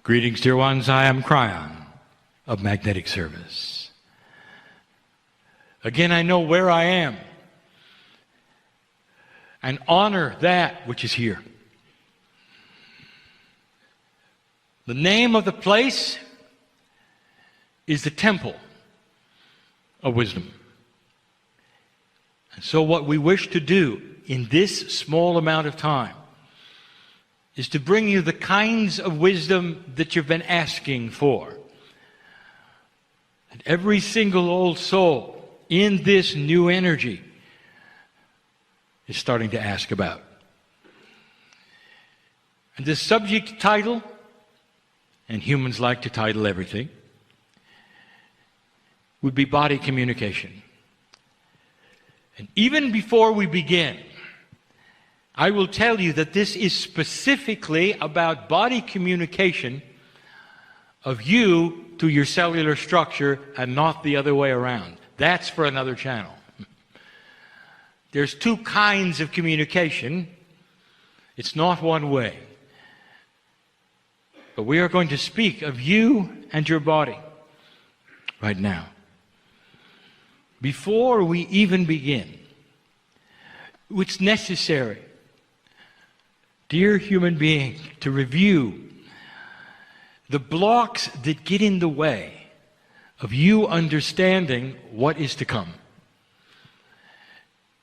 Greetings, dear ones. I am Kryon of Magnetic Service. Again, I know where I am and honor that which is here. The name of the place is the Temple of Wisdom. And so what we wish to do in this small amount of time is to bring you the kinds of wisdom that you've been asking for. And every single old soul in this new energy is starting to ask about. And the subject title, and humans like to title everything, would be body communication. And even before we begin, I will tell you that this is specifically about body communication of you to your cellular structure and not the other way around. That's for another channel. There's two kinds of communication. It's not one way. But we are going to speak of you and your body right now. Before we even begin, it's necessary, dear human being, to review the blocks that get in the way of you understanding what is to come.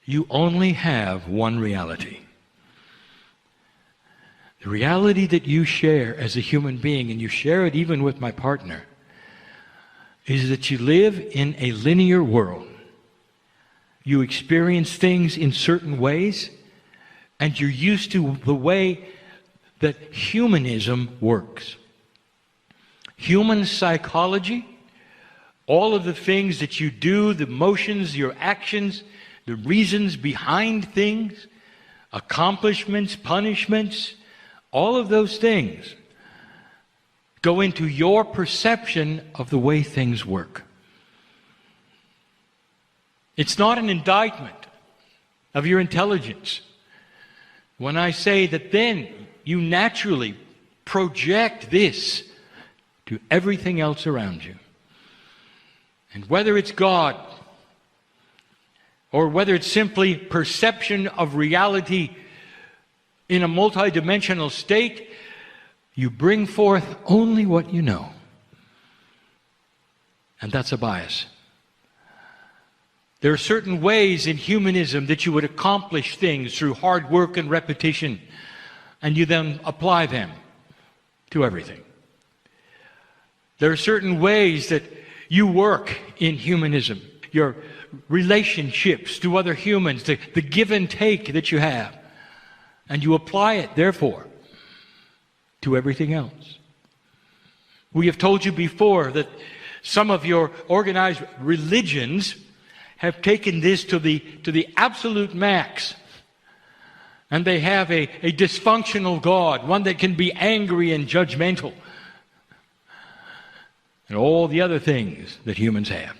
You only have one reality. The reality that you share as a human being, and you share it even with my partner, is that you live in a linear world. You experience things in certain ways, and you're used to the way that humanism works. Human psychology, all of the things that you do, the motions, your actions, the reasons behind things, accomplishments, punishments, all of those things go into your perception of the way things work. It's not an indictment of your intelligence when I say that then you naturally project this to everything else around you. And whether it's God or whether it's simply perception of reality in a multidimensional state, you bring forth only what you know. And that's a bias. There are certain ways in humanism that you would accomplish things through hard work and repetition, and you then apply them to everything. There are certain ways that you work in humanism, your relationships to other humans, the give and take that you have, and you apply it, therefore, to everything else. We have told you before that some of your organized religions have taken this to the absolute max. And they have a dysfunctional God, one that can be angry and judgmental, and all the other things that humans have.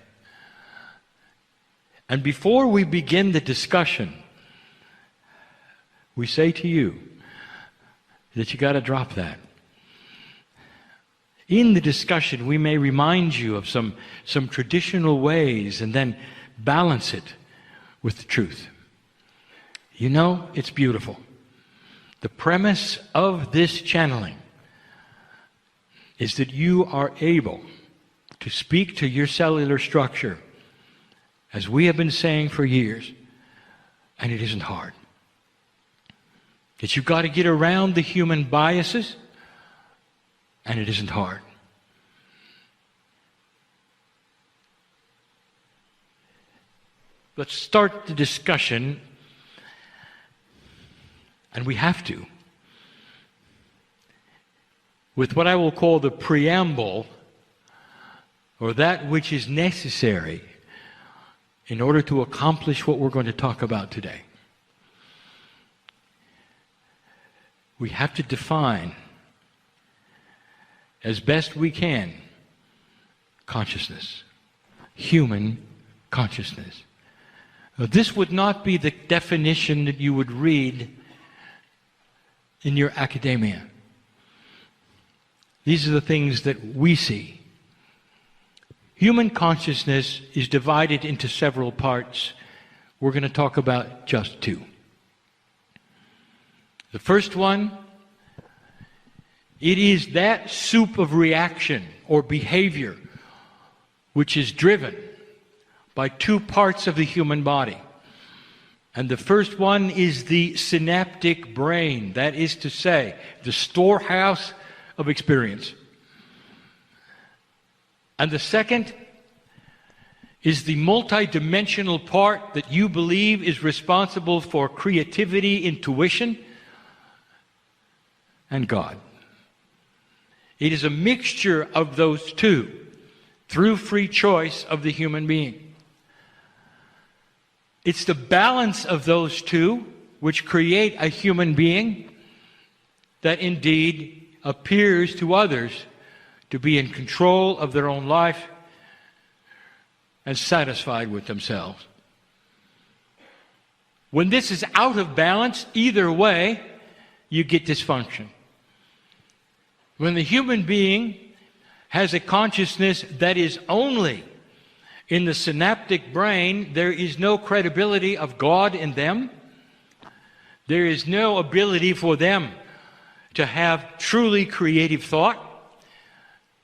And before we begin the discussion, we say to you that you got to drop that. In the discussion, we may remind you of some traditional ways and then balance it with the truth. You know, it's beautiful. The premise of this channeling is that you are able to speak to your cellular structure, as we have been saying for years, and it isn't hard. That you've got to get around the human biases, and it isn't hard. Let's start the discussion, and we have to, with what I will call the preamble, or that which is necessary in order to accomplish what we're going to talk about today. We have to define, as best we can, consciousness, human consciousness. Now, this would not be the definition that you would read in your academia. These are the things that we see. Human consciousness is divided into several parts. We're going to talk about just two. The first one, it is that soup of reaction or behavior which is driven by two parts of the human body. And the first one is the synaptic brain, that is to say, the storehouse of experience. And the second is the multidimensional part that you believe is responsible for creativity, intuition, and God. It is a mixture of those two through free choice of the human being. It's the balance of those two which create a human being that indeed appears to others to be in control of their own life and satisfied with themselves. When this is out of balance, either way, you get dysfunction. When the human being has a consciousness that is only in the synaptic brain, there is no credibility of God in them. There is no ability for them to have truly creative thought.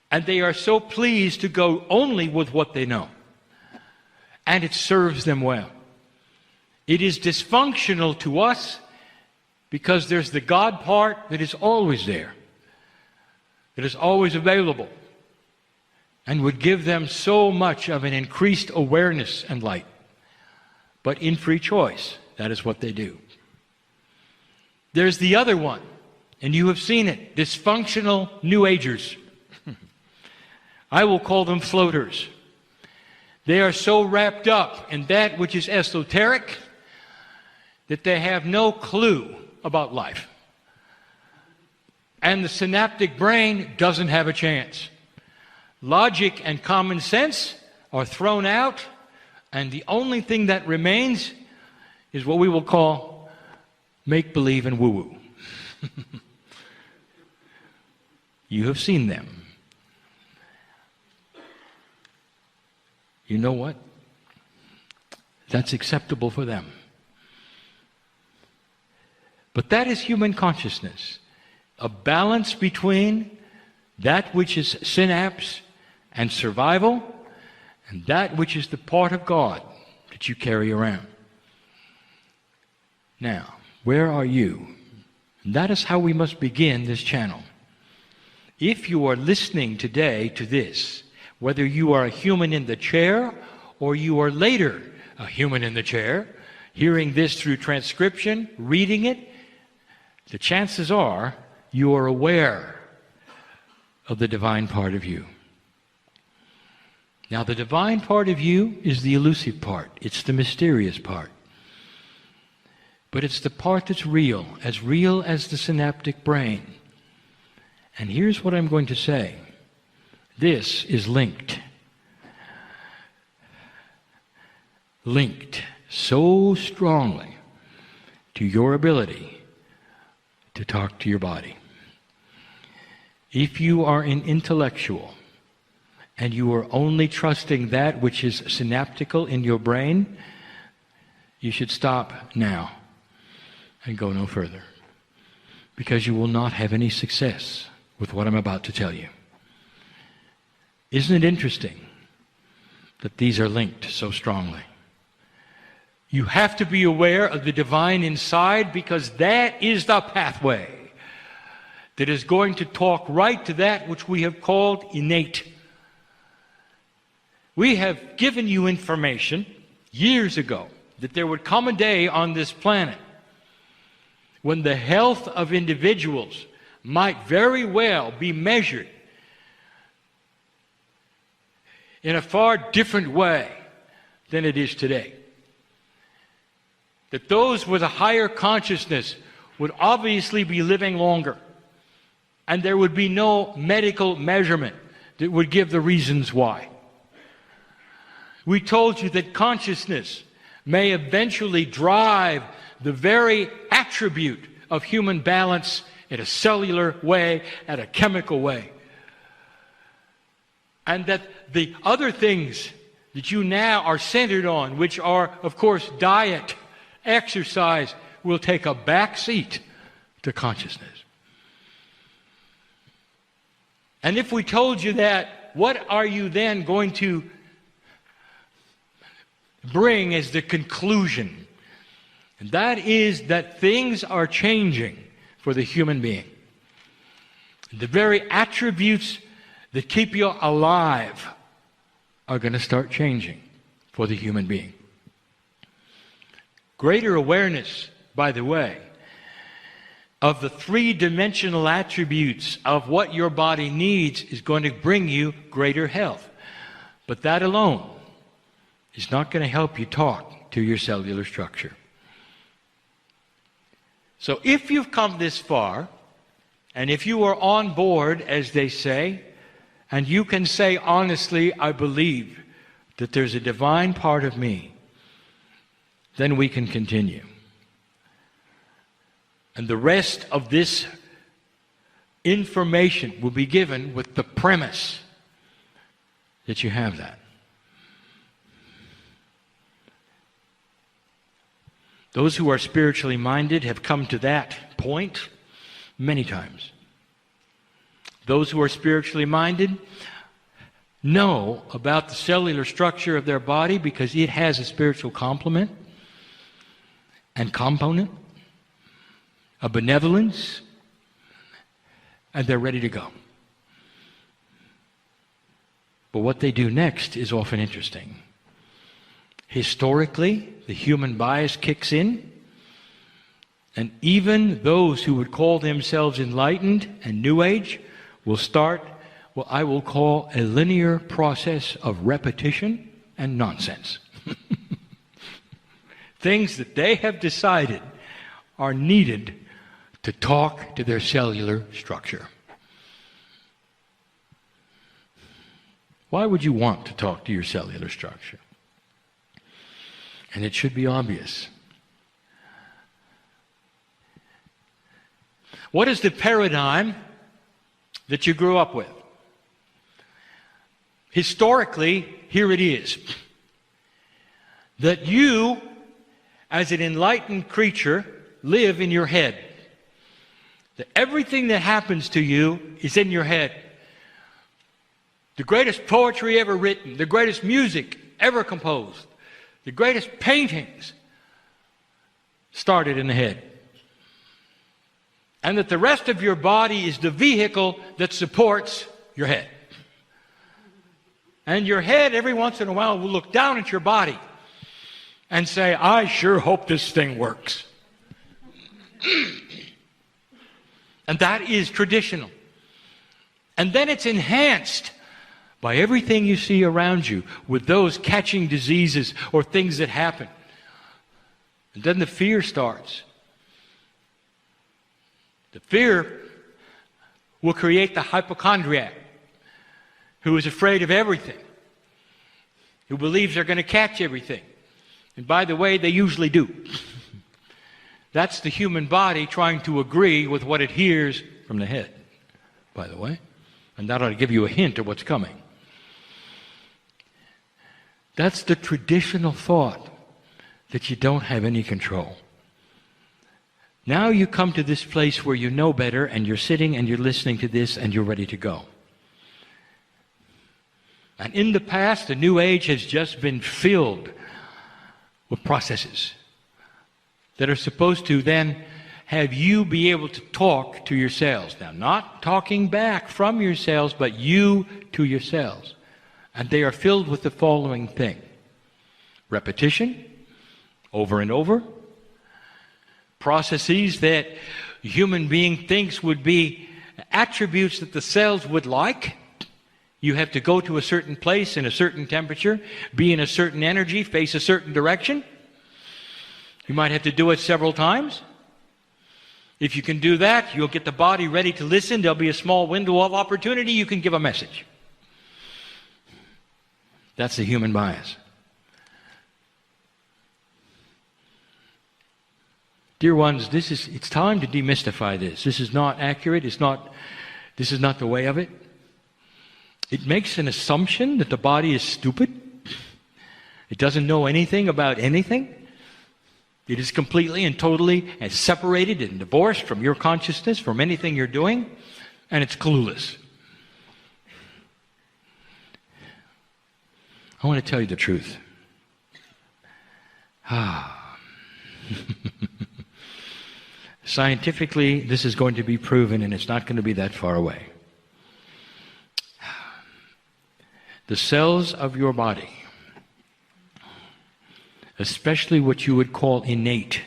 And they are so pleased to go only with what they know. And it serves them well. It is dysfunctional to us because there's the God part that is always there, that is always available, and would give them so much of an increased awareness and light. But in free choice, that is what they do. There's the other one, and you have seen it, dysfunctional New Agers. I will call them floaters. They are so wrapped up in that which is esoteric that they have no clue about life. And the synaptic brain doesn't have a chance. Logic and common sense are thrown out, and the only thing that remains is what we will call make-believe and woo-woo. You have seen them. You know what? That's acceptable for them. But that is human consciousness. A balance between that which is synapse and survival and that which is the part of God that you carry around. Now, where are you? And that is how we must begin this channel. If you are listening today to this, whether you are a human in the chair or you are later a human in the chair, hearing this through transcription, reading it, the chances are you are aware of the divine part of you. Now, the divine part of you is the elusive part. It's the mysterious part. But it's the part that's real as the synaptic brain. And here's what I'm going to say. This is linked so strongly to your ability to talk to your body. If you are an intellectual and you are only trusting that which is synaptical in your brain, you should stop now and go no further, because you will not have any success with what I'm about to tell you. Isn't it interesting that these are linked so strongly? You have to be aware of the divine inside, because that is the pathway that is going to talk right to that which we have called innate. We have given you information years ago that there would come a day on this planet when the health of individuals might very well be measured in a far different way than it is today. That those with a higher consciousness would obviously be living longer, and there would be no medical measurement that would give the reasons why. We told you that consciousness may eventually drive the very attribute of human balance in a cellular way, at a chemical way. And that the other things that you now are centered on, which are, of course, diet, exercise, will take a back seat to consciousness. And if we told you that, what are you then going to bring as the conclusion? And that is that things are changing for the human being. The very attributes that keep you alive are going to start changing for the human being. Greater awareness, by the way, of the three-dimensional attributes of what your body needs is going to bring you greater health. But that alone is not going to help you talk to your cellular structure. So if you've come this far, and if you are on board, as they say, and you can say honestly, I believe that there's a divine part of me, then we can continue. And the rest of this information will be given with the premise that you have that. Those who are spiritually minded have come to that point many times. Those who are spiritually minded know about the cellular structure of their body because it has a spiritual complement and component, a benevolence, and they're ready to go. But what they do next is often interesting. Historically, the human bias kicks in, and even those who would call themselves enlightened and New Age will start what I will call a linear process of repetition and nonsense. Things that they have decided are needed to talk to their cellular structure. Why would you want to talk to your cellular structure? And it should be obvious. What is the paradigm that you grew up with? Historically, here it is. That you, as an enlightened creature, live in your head. That everything that happens to you is in your head. The greatest poetry ever written, the greatest music ever composed, the greatest paintings started in the head. And that the rest of your body is the vehicle that supports your head. And your head, every once in a while, will look down at your body and say, I sure hope this thing works. And that is traditional. And then it's enhanced by everything you see around you with those catching diseases or things that happen. And then the fear starts. The fear will create the hypochondriac who is afraid of everything, who believes they're going to catch everything. And by the way, they usually do. That's the human body trying to agree with what it hears from the head, by the way. And that ought to give you a hint of what's coming. That's the traditional thought that you don't have any control. Now you come to this place where you know better and you're sitting and you're listening to this and you're ready to go. And in the past, the New Age has just been filled with processes that are supposed to then have you be able to talk to your cells. Now, not talking back from your cells, but you to your cells. And they are filled with the following thing. Repetition, over and over. Processes that a human being thinks would be attributes that the cells would like. You have to go to a certain place in a certain temperature, be in a certain energy, face a certain direction. You might have to do it several times. If you can do that, you'll get the body ready to listen. There'll be a small window of opportunity. You can give a message. That's the human bias. Dear ones, it's time to demystify this. This is not accurate. This is not the way of it. It makes an assumption that the body is stupid. It doesn't know anything about anything. It is completely and totally separated and divorced from your consciousness, from anything you're doing, and it's clueless. I want to tell you the truth. Scientifically, this is going to be proven, and it's not going to be that far away. The cells of your body, especially what you would call innate,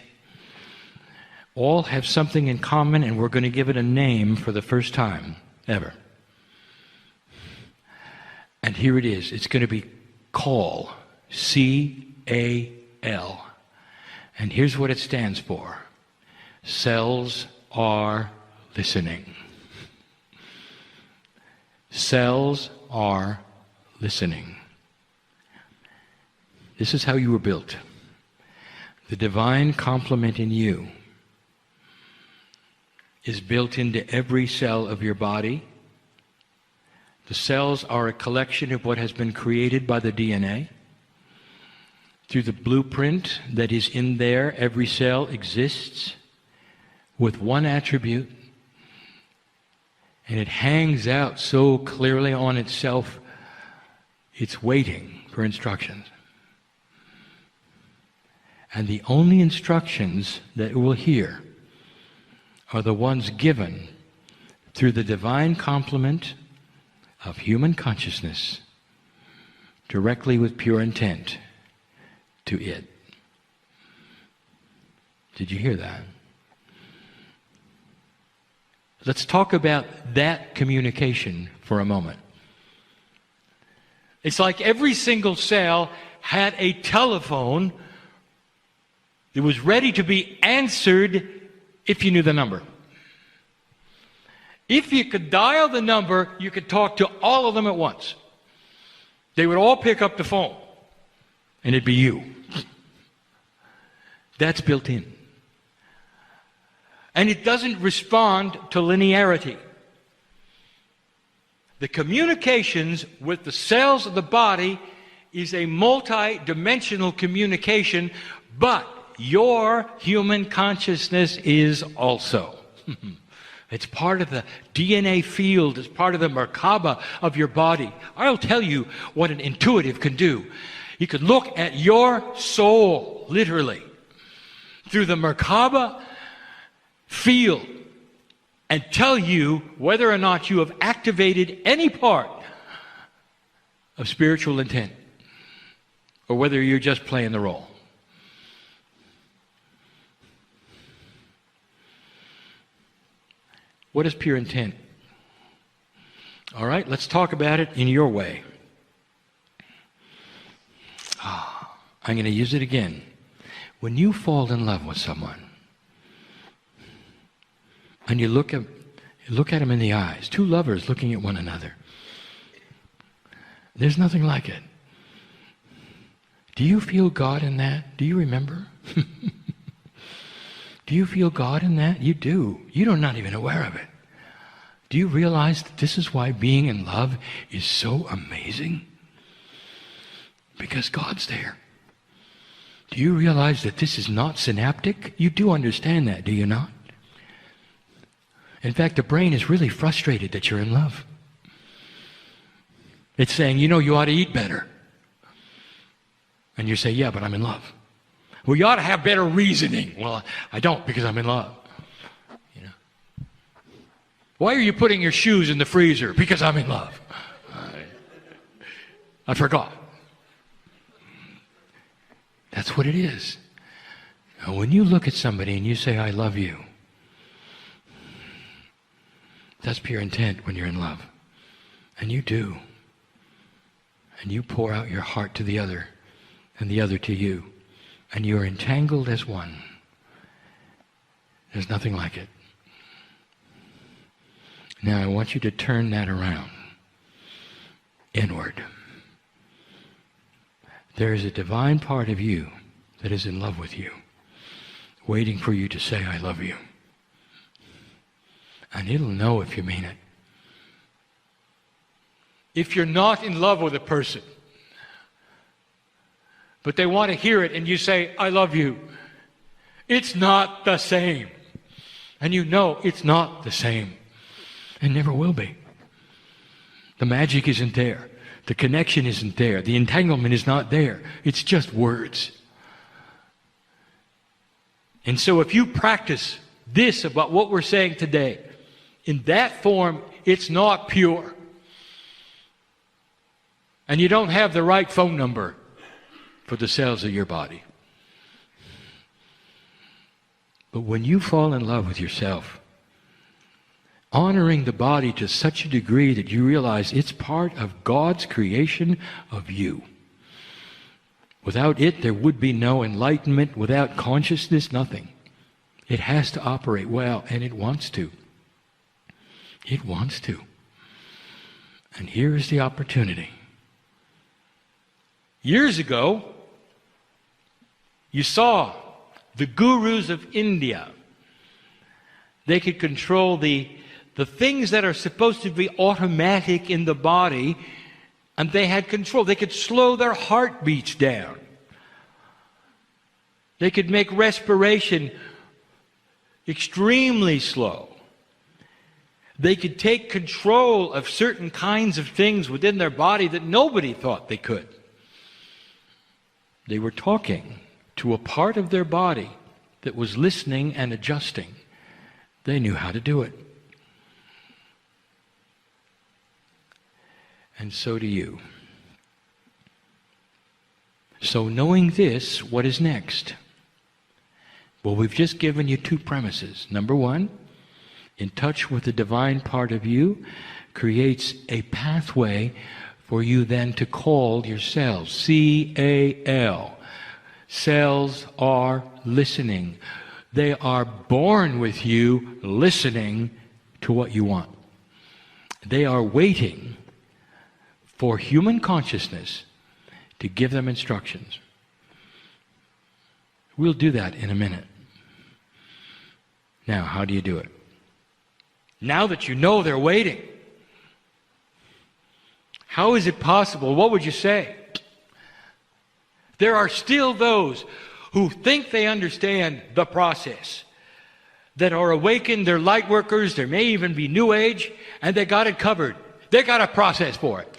all have something in common, and we're going to give it a name for the first time ever. And here it is. It's going to be CAL. C-A-L. And here's what it stands for. Cells are listening. Cells are listening. This is how you were built. The divine complement in you is built into every cell of your body. The cells are a collection of what has been created by the DNA. Through the blueprint that is in there, every cell exists with one attribute, and it hangs out so clearly on itself, it's waiting for instructions. And the only instructions that it will hear are the ones given through the divine complement of human consciousness, directly with pure intent to it. Did you hear that? Let's talk about that communication for a moment. It's like every single cell had a telephone that was ready to be answered if you knew the number. If you could dial the number, you could talk to all of them at once. They would all pick up the phone, and it'd be you. That's built in. And it doesn't respond to linearity. The communications with the cells of the body is a multi-dimensional communication, but your human consciousness is also. It's part of the DNA field. It's part of the Merkaba of your body. I'll tell you what an intuitive can do. You could look at your soul, literally, through the Merkaba field and tell you whether or not you have activated any part of spiritual intent or whether you're just playing the role. What is pure intent? All right, let's talk about it in your way. I'm going to use it again. When you fall in love with someone, and you look at them in the eyes, two lovers looking at one another, there's nothing like it. Do you feel God in that? Do you remember? Do you feel God in that? You do. You're not even aware of it. Do you realize that this is why being in love is so amazing? Because God's there. Do you realize that this is not synaptic? You do understand that, do you not? In fact, the brain is really frustrated that you're in love. It's saying, you ought to eat better. And you say, yeah, but I'm in love. Well, you ought to have better reasoning. Well, I don't because I'm in love. Why are you putting your shoes in the freezer? Because I'm in love. I forgot. That's what it is. Now, when you look at somebody and you say, I love you, that's pure intent when you're in love. And you do. And you pour out your heart to the other, and the other to you. And you're entangled as one. There's nothing like it. Now I want you to turn that around. Inward. There is a divine part of you that is in love with you, waiting for you to say, I love you. And it'll know if you mean it. if you're not in love with a person, but they want to hear it and you say, I love you. It's not the same. And you know it's not the same. And never will be. The magic isn't there. The connection isn't there. The entanglement is not there. It's just words. And so if you practice this about what we're saying today, in that form, it's not pure. And you don't have the right phone number for the cells of your body. But when you fall in love with yourself, honoring the body to such a degree that you realize it's part of God's creation of you. Without it, there would be no enlightenment. Without consciousness, nothing. It has to operate well, and it wants to. It wants to. And here is the opportunity. Years ago, you saw the gurus of India. They could control the things that are supposed to be automatic in the body, and they had control. They could slow their heartbeats down. They could make respiration extremely slow. They could take control of certain kinds of things within their body that nobody thought they could. They were talking to a part of their body that was listening and adjusting. They knew how to do it. And so do you. So knowing this, what is next? Well, we've just given you two premises. Number one, in touch with the divine part of you creates a pathway for you then to call your cells. C-A-L. Cells are listening. They are born with you listening to what you want. They are waiting for human consciousness to give them instructions. We'll do that in a minute. Now, how do you do it? Now that you know they're waiting, how is it possible? What would you say? There are still those who think they understand the process, that are awakened, they're light workers, there may even be New Age, and they got it covered. They got a process for it.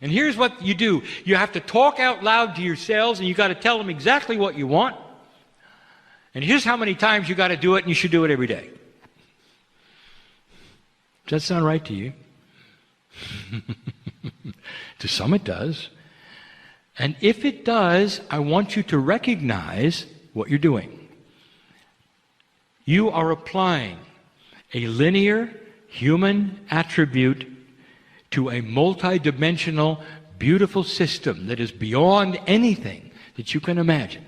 And here's what you do. You have to talk out loud to your cells, and you got to tell them exactly what you want. And here's how many times you got to do it, and you should do it every day. Does that sound right to you? To some it does. And if it does, I want you to recognize what you're doing. You are applying a linear human attribute to a multidimensional, beautiful system that is beyond anything that you can imagine.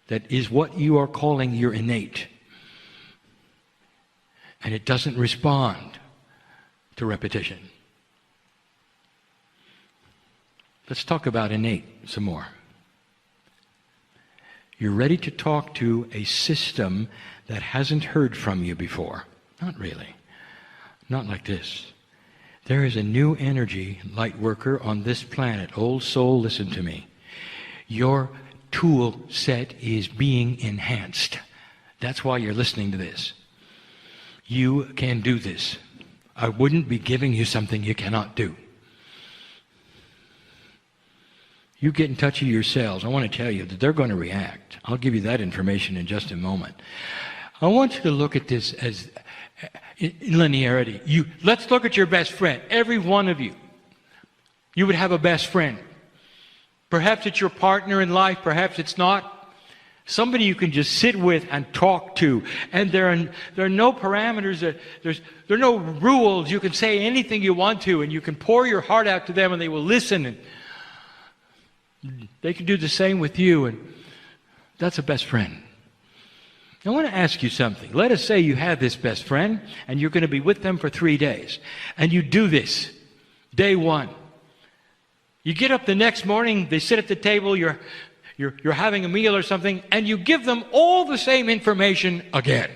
That is what you are calling your innate. And it doesn't respond to repetition. Let's talk about innate some more. You're ready to talk to a system that hasn't heard from you before. Not really. Not like this. There is a new energy, light worker, on this planet. Old soul, listen to me. Your tool set is being enhanced. That's why you're listening to this. You can do this. I wouldn't be giving you something you cannot do. You get in touch with your cells. I want to tell you that they're going to react. I'll give you that information in just a moment. I want you to look at this as in linearity. Let's look at your best friend. Every one of you. You would have a best friend. Perhaps it's your partner in life. Perhaps it's not. Somebody you can just sit with and talk to. And there are no parameters. There are no rules. You can say anything you want to, and you can pour your heart out to them, and they will listen. And they can do the same with you, and that's a best friend. I want to ask you something. Let us say you have this best friend, and you're going to be with them for 3 days. And you do this. Day one. You get up the next morning, they sit at the table, you're having a meal or something, and you give them all the same information again.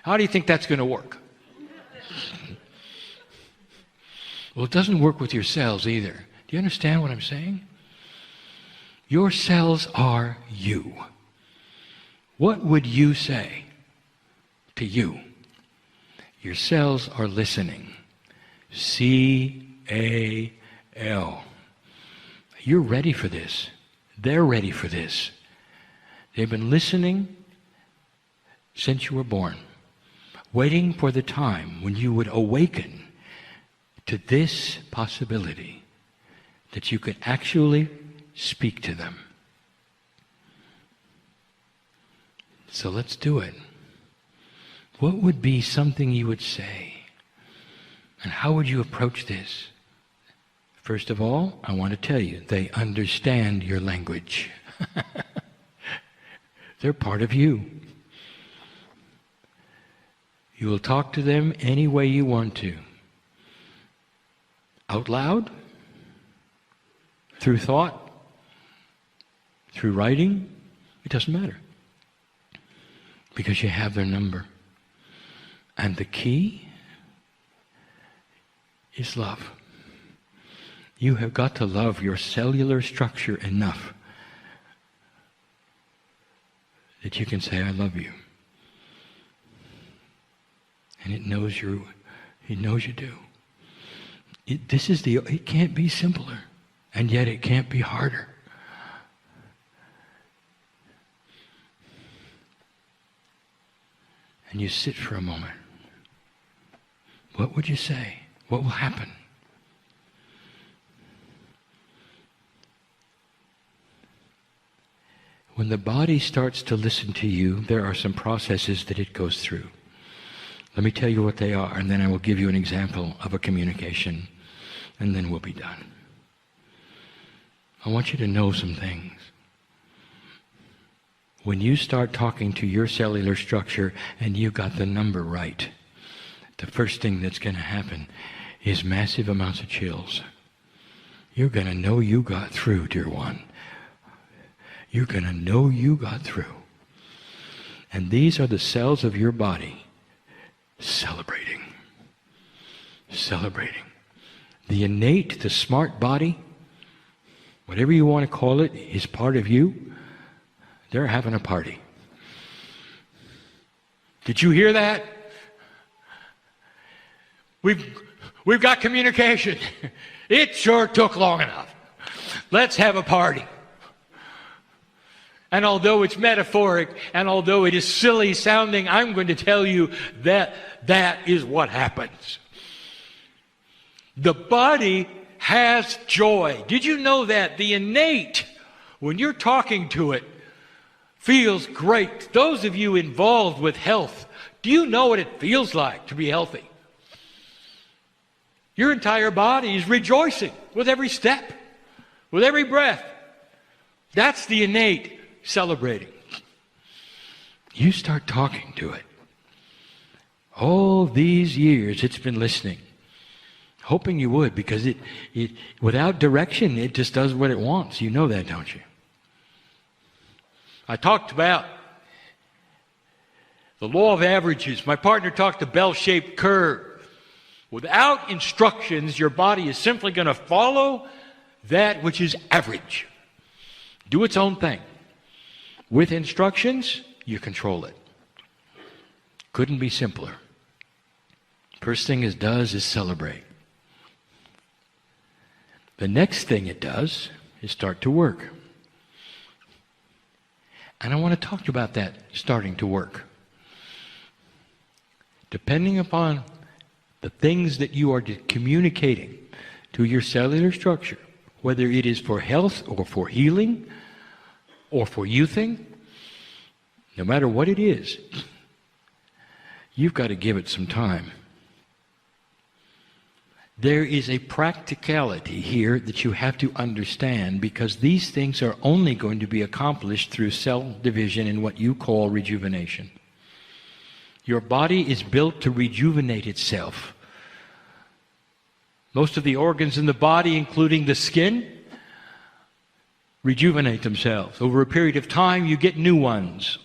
How do you think that's going to work? Well, it doesn't work with your cells either. Do you understand what I'm saying? Your cells are you. What would you say to you? Your cells are listening. C-A-L. You're ready for this. They're ready for this. They've been listening since you were born, waiting for the time when you would awaken to this possibility that you could actually speak to them. So let's do it. What would be something you would say? And how would you approach this? First of all, I want to tell you, they understand your language. They're part of you. You will talk to them any way you want to. Out loud, through thought, through writing, it doesn't matter. Because you have their number. And the key is love. You have got to love your cellular structure enough that you can say, I love you. And it knows you do. It can't be simpler, and yet it can't be harder. And you sit for a moment. What would you say? What will happen? When the body starts to listen to you, there are some processes that it goes through. Let me tell you what they are, and then I will give you an example of a communication, and then we'll be done. I want you to know some things. When you start talking to your cellular structure and you got the number right, the first thing that's going to happen is massive amounts of chills. You're going to know you got through, dear one. You're going to know you got through. And these are the cells of your body celebrating. Celebrating. The innate, the smart body, whatever you want to call it, is part of you. They're having a party. Did you hear that? We've got communication. It sure took long enough. Let's have a party. And although it's metaphoric, and although it is silly sounding, I'm going to tell you that that is what happens. The body has joy. Did you know that? The innate, when you're talking to it, feels great. Those of you involved with health, do you know what it feels like to be healthy? Your entire body is rejoicing with every step, with every breath. That's the innate celebrating. You start talking to it. All these years it's been listening, hoping you would, because it without direction, it just does what it wants. You know that, don't you? I talked about the law of averages. My partner talked a bell-shaped curve. Without instructions, your body is simply going to follow that which is average. Do its own thing. With instructions, you control it. Couldn't be simpler. First thing it does is celebrate. The next thing it does is start to work. And I want to talk about that starting to work. Depending upon the things that you are communicating to your cellular structure, whether it is for health or for healing or for youthing, no matter what it is, you've got to give it some time. There is a practicality here that you have to understand, because these things are only going to be accomplished through cell division and what you call rejuvenation. Your body is built to rejuvenate itself. Most of the organs in the body, including the skin, rejuvenate themselves. Over a period of time, you get new ones.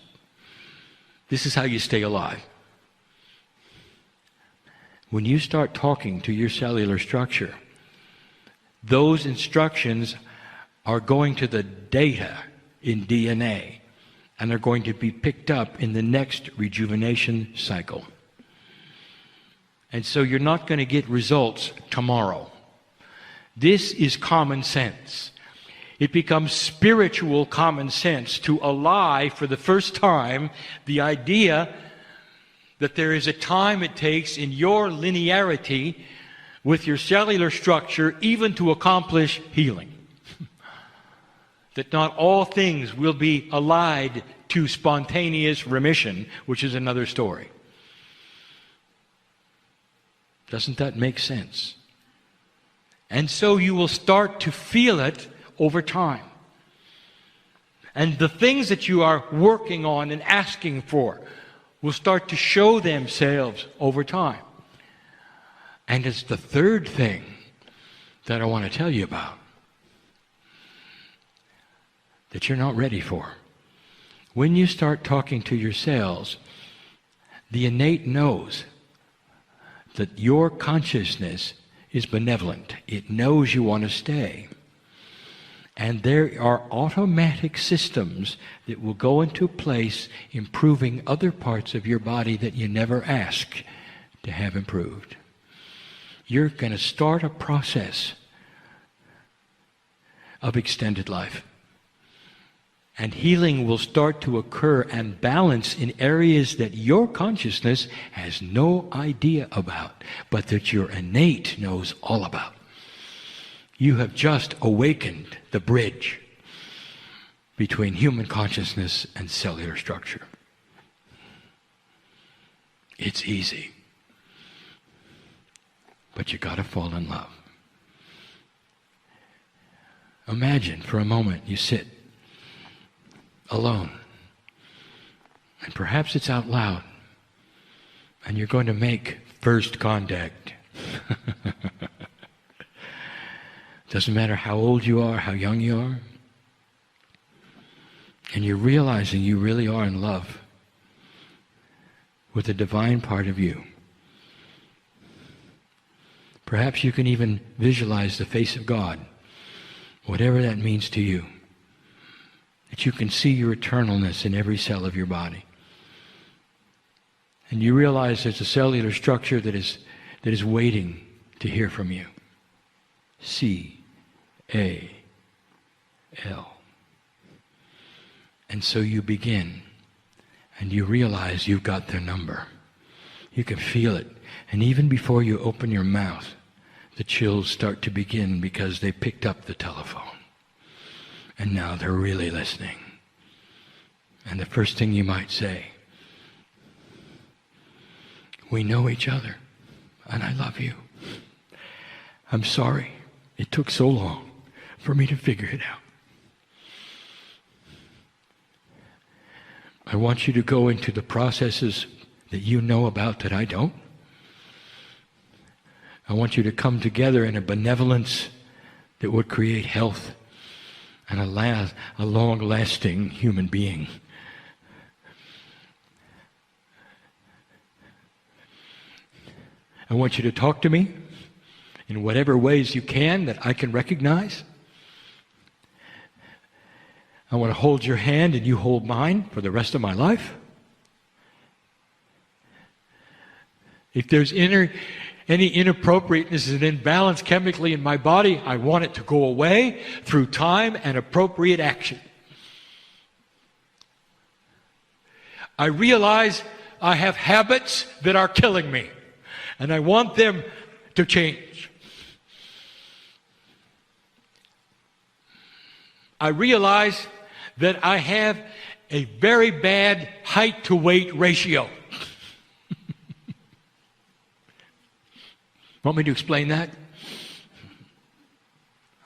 This is how you stay alive. When you start talking to your cellular structure, those instructions are going to the data in DNA, and they're going to be picked up in the next rejuvenation cycle. And so you're not going to get results tomorrow. This is common sense. It becomes spiritual common sense to ally for the first time the idea that there is a time it takes in your linearity with your cellular structure even to accomplish healing. That not all things will be allied to spontaneous remission, which is another story. Doesn't that make sense? And so you will start to feel it over time. And the things that you are working on and asking for will start to show themselves over time. And it's the third thing that I want to tell you about that you're not ready for. When you start talking to your cells, the innate knows that your consciousness is benevolent. It knows you want to stay. And there are automatic systems that will go into place improving other parts of your body that you never asked to have improved. You're going to start a process of extended life. And healing will start to occur and balance in areas that your consciousness has no idea about, but that your innate knows all about. You have just awakened the bridge between human consciousness and cellular structure. It's easy. But you got to fall in love. Imagine for a moment you sit alone, and perhaps it's out loud, and you're going to make first contact. Doesn't matter how old you are, how young you are, and you're realizing you really are in love with the divine part of you. Perhaps you can even visualize the face of God, whatever that means to you. That you can see your eternalness in every cell of your body. And you realize there's a cellular structure that is waiting to hear from you. C-A-L. And so you begin, and you realize you've got their number. You can feel it. And even before you open your mouth, the chills start to begin because they picked up the telephone. And now they're really listening. And the first thing you might say, we know each other, and I love you. I'm sorry it took so long for me to figure it out. I want you to go into the processes that you know about that I don't. I want you to come together in a benevolence that would create health and a long-lasting human being. I want you to talk to me in whatever ways you can that I can recognize. I want to hold your hand and you hold mine for the rest of my life. If there's any inappropriateness and imbalance chemically in my body, I want it to go away through time and appropriate action. I realize I have habits that are killing me, and I want them to change. I realize that I have a very bad height to weight ratio. Want me to explain that?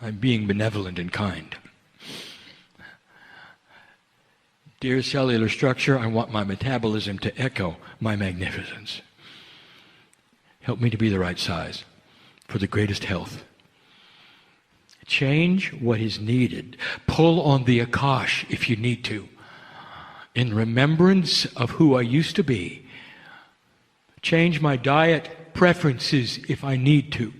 I'm being benevolent and kind. Dear cellular structure, I want my metabolism to echo my magnificence. Help me to be the right size for the greatest health. Change what is needed. Pull on the Akash if you need to. In remembrance of who I used to be. Change my diet preferences if I need to.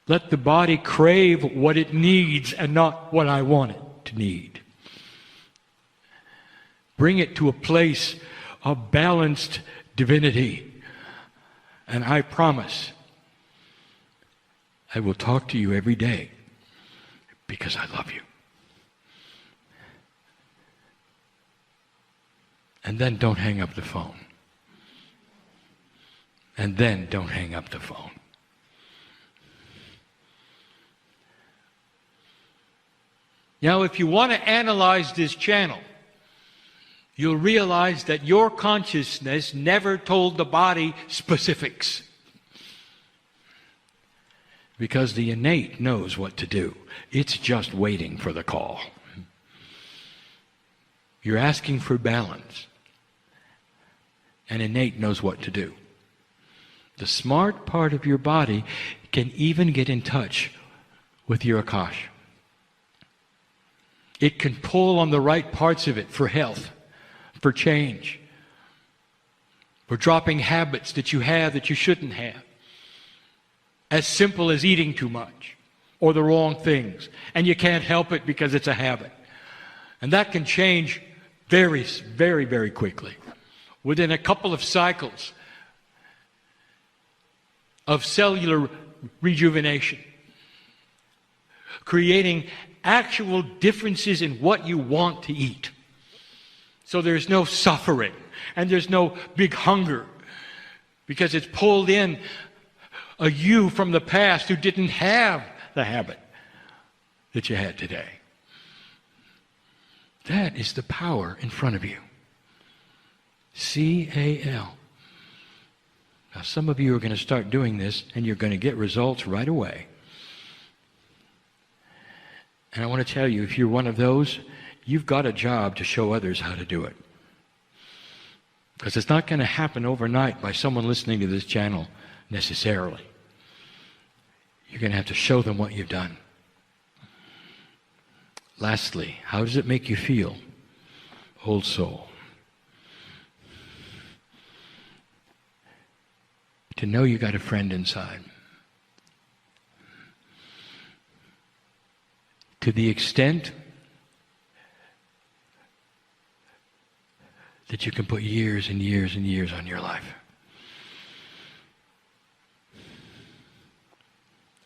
Let the body crave what it needs and not what I want it to need. Bring it to a place of balanced divinity. And I promise I will talk to you every day because I love you. And then don't hang up the phone. And then don't hang up the phone. Now, if you want to analyze this channel, you'll realize that your consciousness never told the body specifics. Because the innate knows what to do. It's just waiting for the call. You're asking for balance. And innate knows what to do. The smart part of your body can even get in touch with your Akash. It can pull on the right parts of it for health, for change, for dropping habits that you have that you shouldn't have. As simple as eating too much or the wrong things. And you can't help it because it's a habit. And that can change very, very, very quickly. Within a couple of cycles of cellular rejuvenation. Creating actual differences in what you want to eat. So there's no suffering and there's no big hunger because it's pulled in a you from the past who didn't have the habit that you had today. That is the power in front of you. C-A-L. Now some of you are going to start doing this and you're going to get results right away. And I want to tell you, if you're one of those, you've got a job to show others how to do it. Because it's not going to happen overnight by someone listening to this channel necessarily. You're going to have to show them what you've done. Lastly, how does it make you feel, old soul? To know you got a friend inside. To the extent that you can put years and years and years on your life.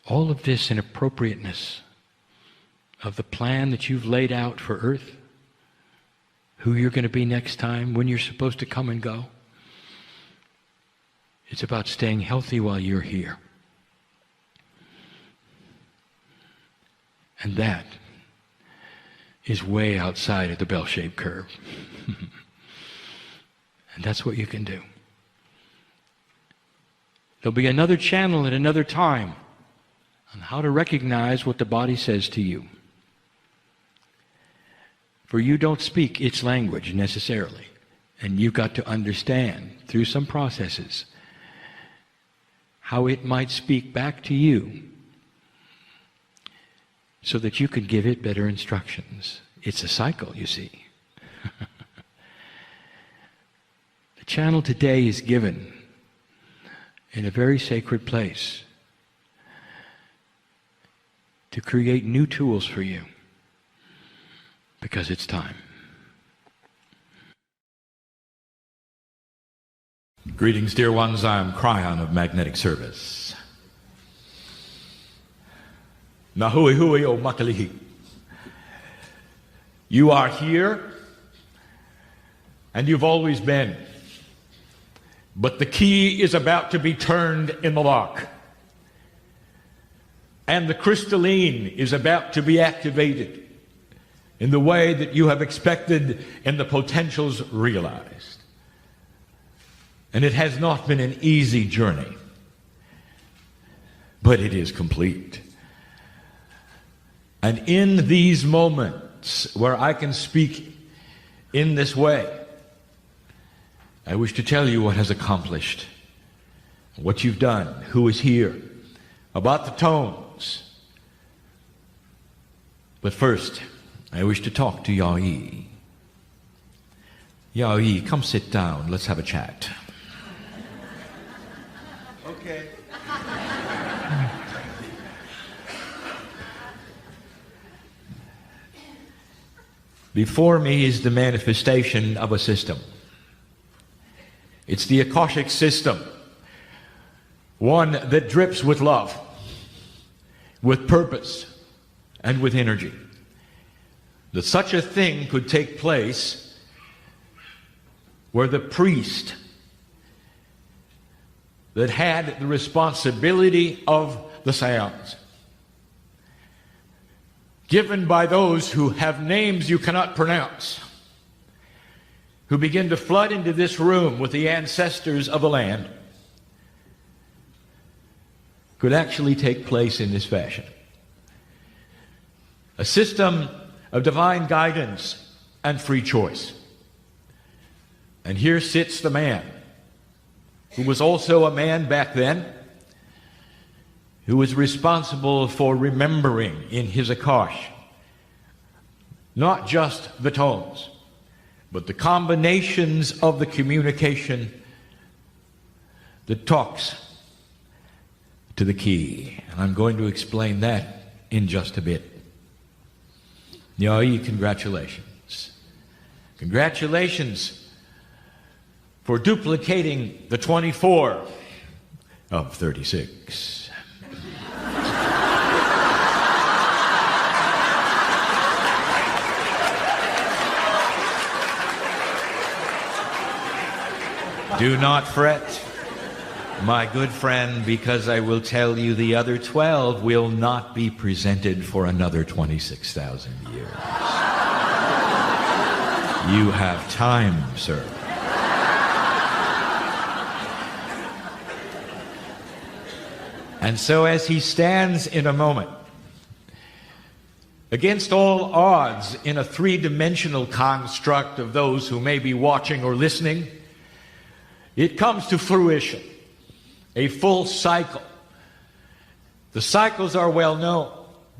All of this in appropriateness of the plan that you've laid out for Earth, who you're going to be next time, when you're supposed to come and go. It's about staying healthy while you're here. And that is way outside of the bell-shaped curve. And that's what you can do. There'll be another channel at another time on how to recognize what the body says to you. For you don't speak its language necessarily. And you've got to understand through some processes how it might speak back to you so that you could give it better instructions. It's a cycle, you see. The channel today is given in a very sacred place to create new tools for you because it's time. Greetings, dear ones. I am Kryon of Magnetic Service. Nahui hui o makalihi. You are here, and you've always been. But the key is about to be turned in the lock. And the crystalline is about to be activated in the way that you have expected and the potentials realized. And it has not been an easy journey, but it is complete. And in these moments where I can speak in this way, I wish to tell you what has accomplished, what you've done, who is here, about the tones. But first, I wish to talk to Yao Yi. Yao Yi, come sit down. Let's have a chat. Okay. Before me is the manifestation of a system. It's the Akashic system, one that drips with love, with purpose, and with energy. That such a thing could take place where the priest that had the responsibility of the seance, given by those who have names you cannot pronounce, who begin to flood into this room with the ancestors of the land, could actually take place in this fashion. A system of divine guidance and free choice. And here sits the man, who was also a man back then, who was responsible for remembering in his Akash not just the tones, but the combinations of the communication that talks to the key. And I'm going to explain that in just a bit. Nyai, congratulations. Congratulations for duplicating the 24 of 36. Do not fret, my good friend, because I will tell you the other 12 will not be presented for another 26,000 years. You have time, sir. And so as he stands in a moment, against all odds in a three-dimensional construct of those who may be watching or listening, it comes to fruition, a full cycle. The cycles are well known.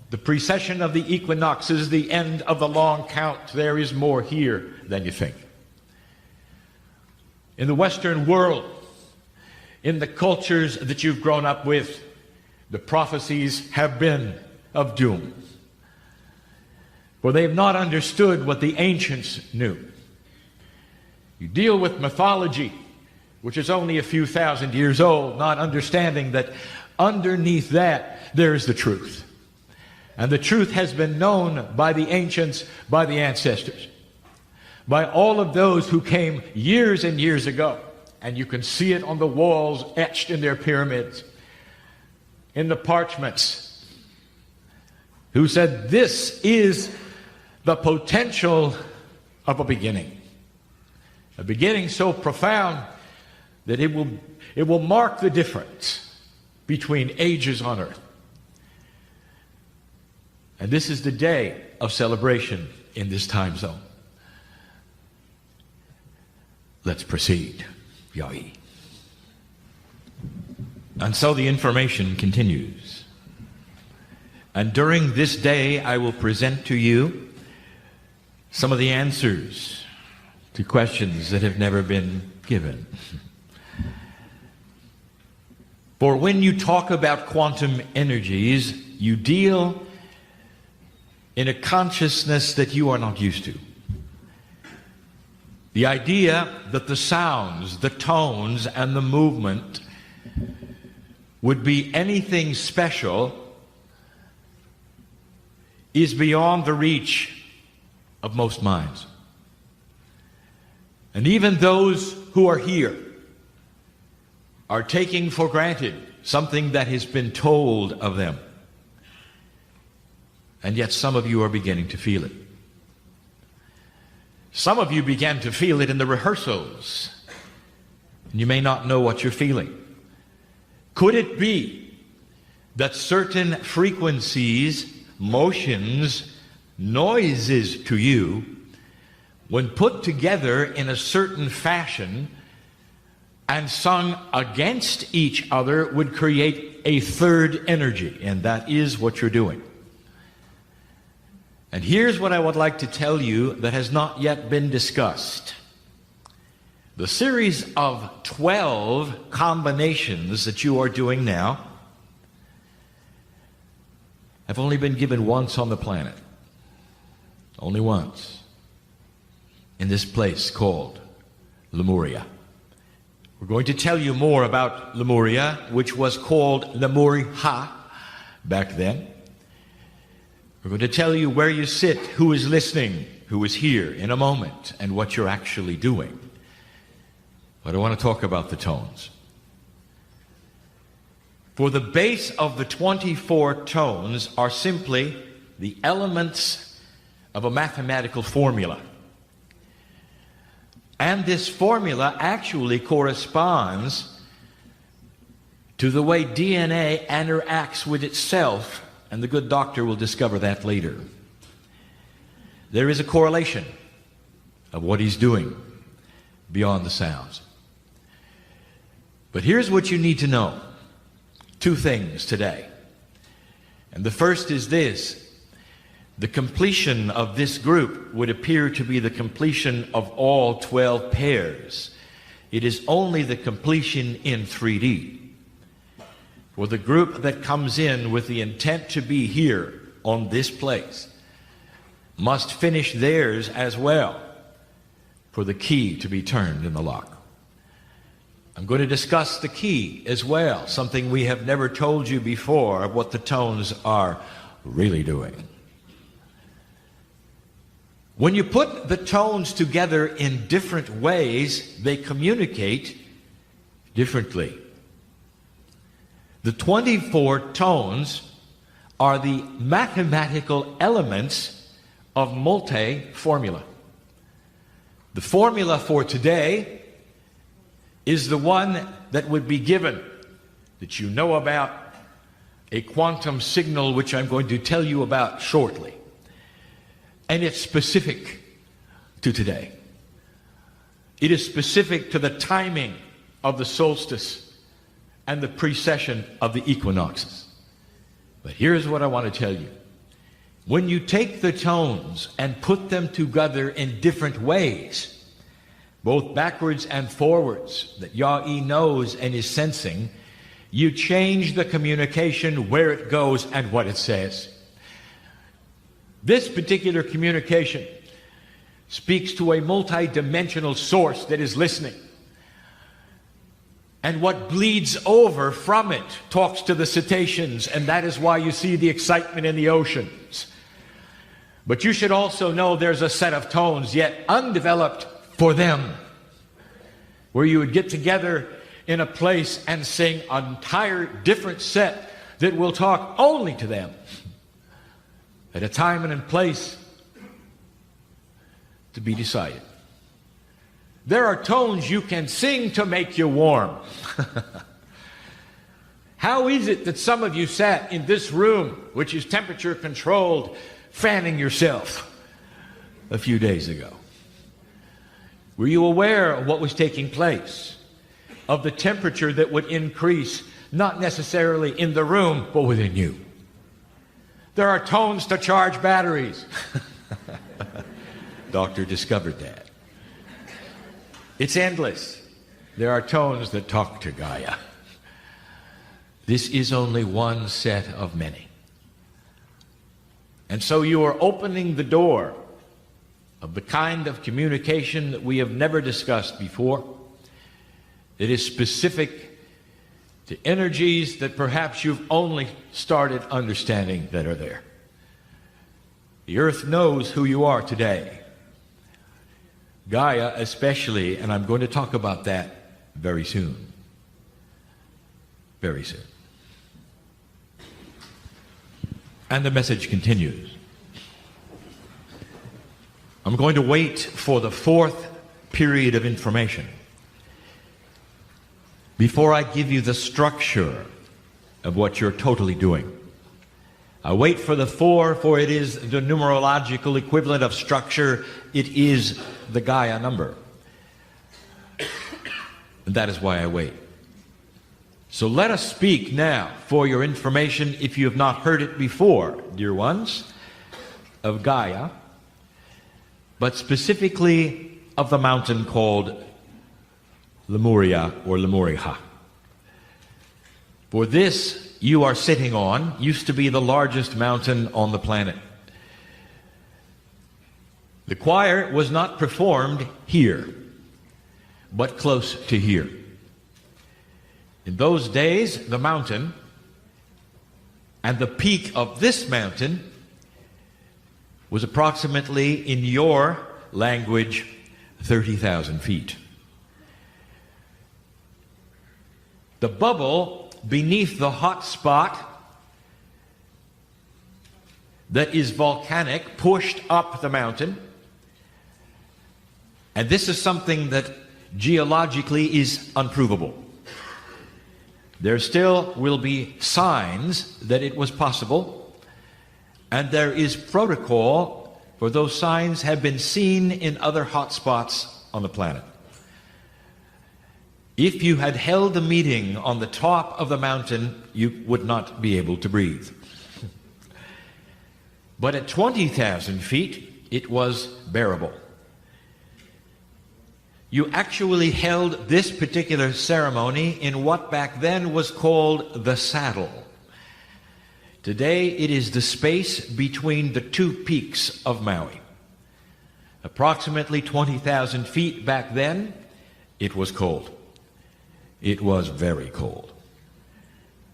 The precession of the equinoxes, the end of the long count. There is more here than you think. In the Western world, in the cultures that you've grown up with, the prophecies have been of doom. For they have not understood what the ancients knew. You deal with mythology, which is only a few thousand years old, not understanding that underneath that there is the truth. And the truth has been known by the ancients, by the ancestors, by all of those who came years and years ago. And you can see it on the walls etched in their pyramids, in the parchments, who said this is the potential of a beginning so profound that it will mark the difference between ages on earth. And this is the day of celebration in this time zone. Let's proceed, Yai. And so the information continues. And during this day, I will present to you some of the answers to questions that have never been given. For when you talk about quantum energies, you deal in a consciousness that you are not used to. The idea that the sounds, the tones, and the movement would be anything special is beyond the reach of most minds. And even those who are here are taking for granted something that has been told of them. And yet some of you are beginning to feel it. Some of you began to feel it in the rehearsals. And you may not know what you're feeling. Could it be that certain frequencies, motions, noises to you, when put together in a certain fashion and sung against each other, would create a third energy? And that is what you're doing. And here's what I would like to tell you that has not yet been discussed. The series of 12 combinations that you are doing now have only been given once on the planet. Only once. in this place called Lemuria. We're going to tell you more about Lemuria, which was called Lemuri-Ha back then. We're going to tell you where you sit, who is listening, who is here in a moment, and what you're actually doing. But I want to talk about the tones. For the base of the 24 tones are simply the elements of a mathematical formula. And this formula actually corresponds to the way DNA interacts with itself, and the good doctor will discover that later. There is a correlation of what he's doing beyond the sounds. But here's what you need to know. Two things today. And the first is this. The completion of this group would appear to be the completion of all 12 pairs. It is only the completion in 3D. For the group that comes in with the intent to be here on this place must finish theirs as well for the key to be turned in the lock. I'm going to discuss the key as well, something we have never told you before of what the tones are really doing. When you put the tones together in different ways, they communicate differently. The 24 tones are the mathematical elements of multi-formula. The formula for today is the one that would be given, that you know about, a quantum signal which I'm going to tell you about shortly. And it's specific to today. It is specific to the timing of the solstice and the precession of the equinoxes. But here's what I want to tell you. When you take the tones and put them together in different ways, both backwards and forwards, that Yah-E knows and is sensing, you change the communication, where it goes and what it says. This particular communication speaks to a multi-dimensional source that is listening. And what bleeds over from it talks to the cetaceans, and that is why you see the excitement in the oceans. But you should also know there's a set of tones yet undeveloped for them, where you would get together in a place and sing an entire different set that will talk only to them at a time and a place to be decided. There are tones you can sing to make you warm. How is it that some of you sat in this room, which is temperature controlled, fanning yourself a few days ago? Were you aware of what was taking place? Of the temperature that would increase, not necessarily in the room, but within you? There are tones to charge batteries. Doctor discovered that. It's endless. There are tones that talk to Gaia. This is only one set of many. And so you are opening the door of the kind of communication that we have never discussed before. It is specific to energies that perhaps you've only started understanding that are there. The earth knows who you are today. Gaia especially, and I'm going to talk about that very soon. Very soon. And the message continues. I'm going to wait for the fourth period of information before I give you the structure of what you're totally doing. I wait for the 4, for it is the numerological equivalent of structure. It is the Gaia number. And that is why I wait. So let us speak now, for your information, if you have not heard it before, dear ones, of Gaia, but specifically of the mountain called Lemuria or Lemuri-Ha. For this you are sitting on used to be the largest mountain on the planet. The choir was not performed here, but close to here. In those days, the mountain and the peak of this mountain was approximately, in your language, 30,000 feet. The bubble beneath the hot spot that is volcanic pushed up the mountain, and this is something that geologically is unprovable. There still will be signs that it was possible, and there is protocol for those signs have been seen in other hot spots on the planet. If you had held a meeting on the top of the mountain, you would not be able to breathe. But at 20,000 feet, it was bearable. You actually held this particular ceremony in what back then was called the saddle. Today, it is the space between the two peaks of Maui. Approximately 20,000 feet back then, it was cold. It was very cold.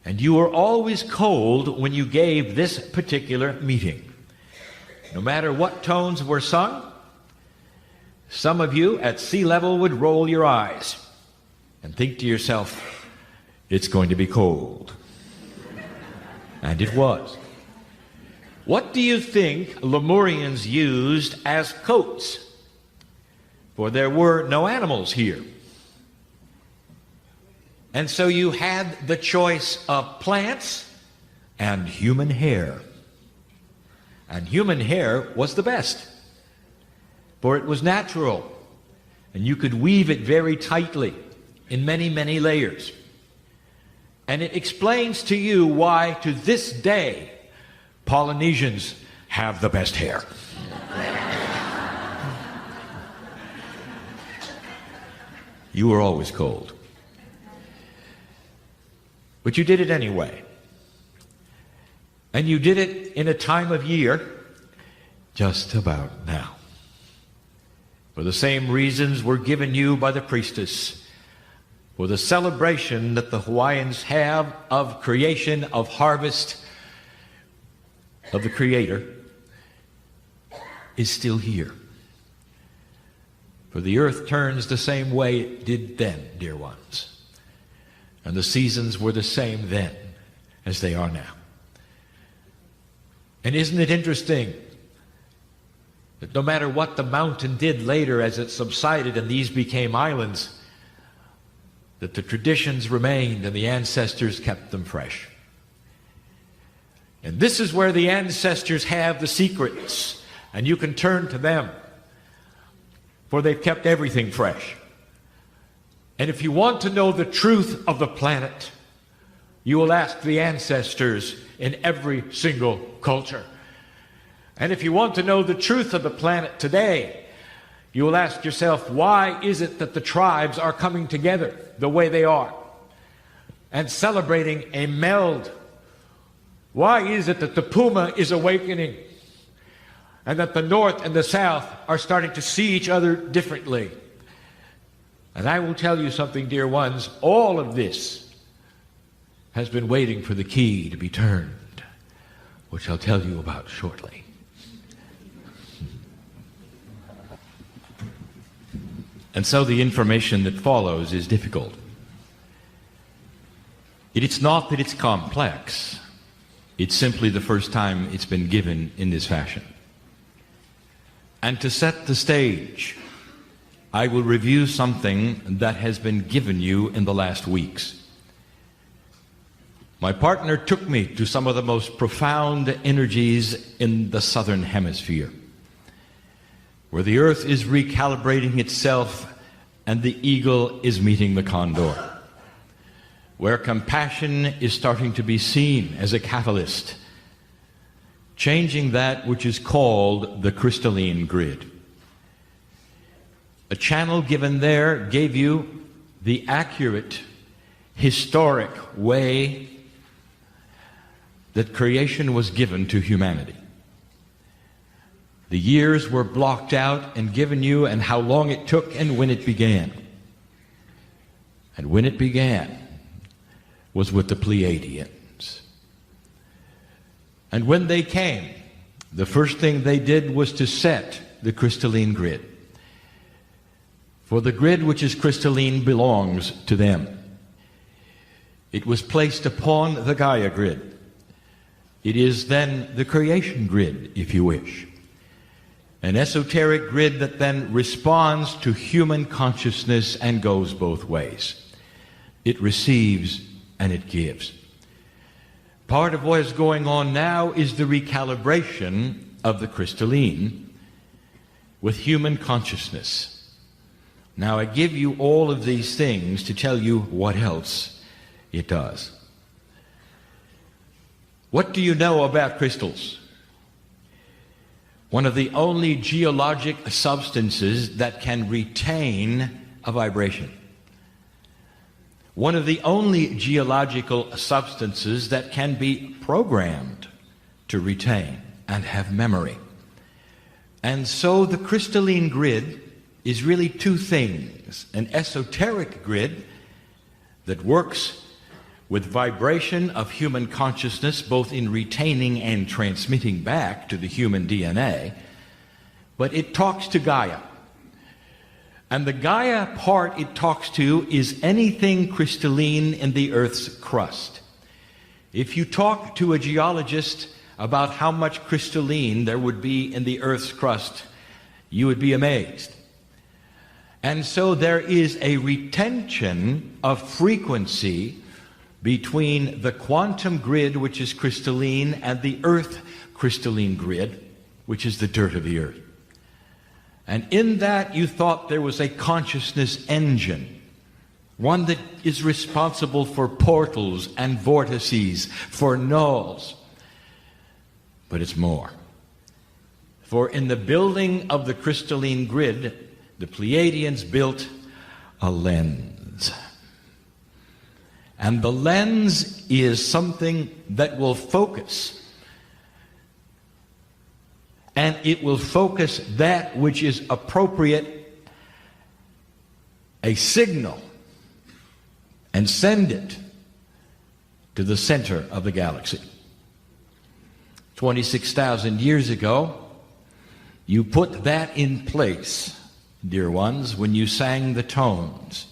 And you were always cold when you gave this particular meeting. No matter what tones were sung, some of you at sea level would roll your eyes and think to yourself, it's going to be cold. And it was. What do you think Lemurians used as coats? For there were no animals here. And so you had the choice of plants and human hair. And human hair was the best, for it was natural, and you could weave it very tightly in many, many layers. And it explains to you why, to this day, Polynesians have the best hair. You were always cold. But you did it anyway. And you did it in a time of year just about now. For the same reasons were given you by the priestess, for the celebration that the Hawaiians have of creation, of harvest, of the Creator, is still here. For the earth turns the same way it did then, dear ones. And the seasons were the same then as they are now. And isn't it interesting that no matter what the mountain did later as it subsided and these became islands, that the traditions remained and the ancestors kept them fresh. And this is where the ancestors have the secrets, and you can turn to them, for they've kept everything fresh. And if you want to know the truth of the planet, you will ask the ancestors in every single culture. And if you want to know the truth of the planet today, you will ask yourself, why is it that the tribes are coming together the way they are and celebrating a meld? Why is it that the puma is awakening and that the North and the South are starting to see each other differently? And I will tell you something, dear ones, all of this has been waiting for the key to be turned, which I'll tell you about shortly. And so the information that follows is difficult. It's not that it's complex. It's simply the first time it's been given in this fashion. And to set the stage, I will review something that has been given you in the last weeks. My partner took me to some of the most profound energies in the southern hemisphere, where the earth is recalibrating itself and the eagle is meeting the condor, where compassion is starting to be seen as a catalyst, changing that which is called the crystalline grid. A channel given there gave you the accurate, historic way that creation was given to humanity. The years were blocked out and given you, and how long it took and when it began. And when it began was with the Pleiadians. And when they came, the first thing they did was to set the crystalline grid. For the grid which is crystalline belongs to them. It was placed upon the Gaia grid. It is then the creation grid, if you wish. An esoteric grid that then responds to human consciousness and goes both ways. It receives and it gives. Part of what is going on now is the recalibration of the crystalline with human consciousness. Now I give you all of these things to tell you what else it does. What do you know about crystals? One of the only geologic substances that can retain a vibration. One of the only geological substances that can be programmed to retain and have memory. And so the crystalline grid is really two things. An esoteric grid that works with vibration of human consciousness, both in retaining and transmitting back to the human DNA, but it talks to Gaia. And the Gaia part it talks to is anything crystalline in the Earth's crust. If you talk to a geologist about how much crystalline there would be in the Earth's crust, you would be amazed. And so there is a retention of frequency between the quantum grid, which is crystalline, and the Earth crystalline grid, which is the dirt of the Earth. And in that you thought there was a consciousness engine, one that is responsible for portals and vortices, for nulls. But it's more. For in the building of the crystalline grid, the Pleiadians built a lens. And the lens is something that will focus. And it will focus that which is appropriate, a signal, and send it to the center of the galaxy. 26,000 years ago, you put that in place, dear ones, when you sang the tones.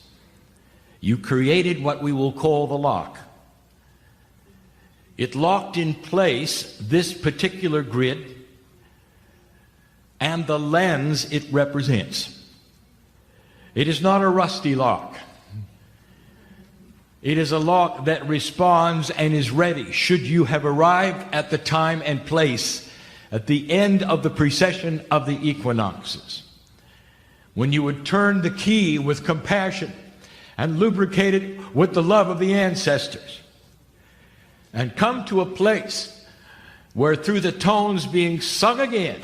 You created what we will call the lock. It locked in place this particular grid and the lens it represents. It is not a rusty lock. It is a lock that responds and is ready should you have arrived at the time and place at the end of the precession of the equinoxes, when you would turn the key with compassion and lubricate it with the love of the ancestors, and come to a place where through the tones being sung again,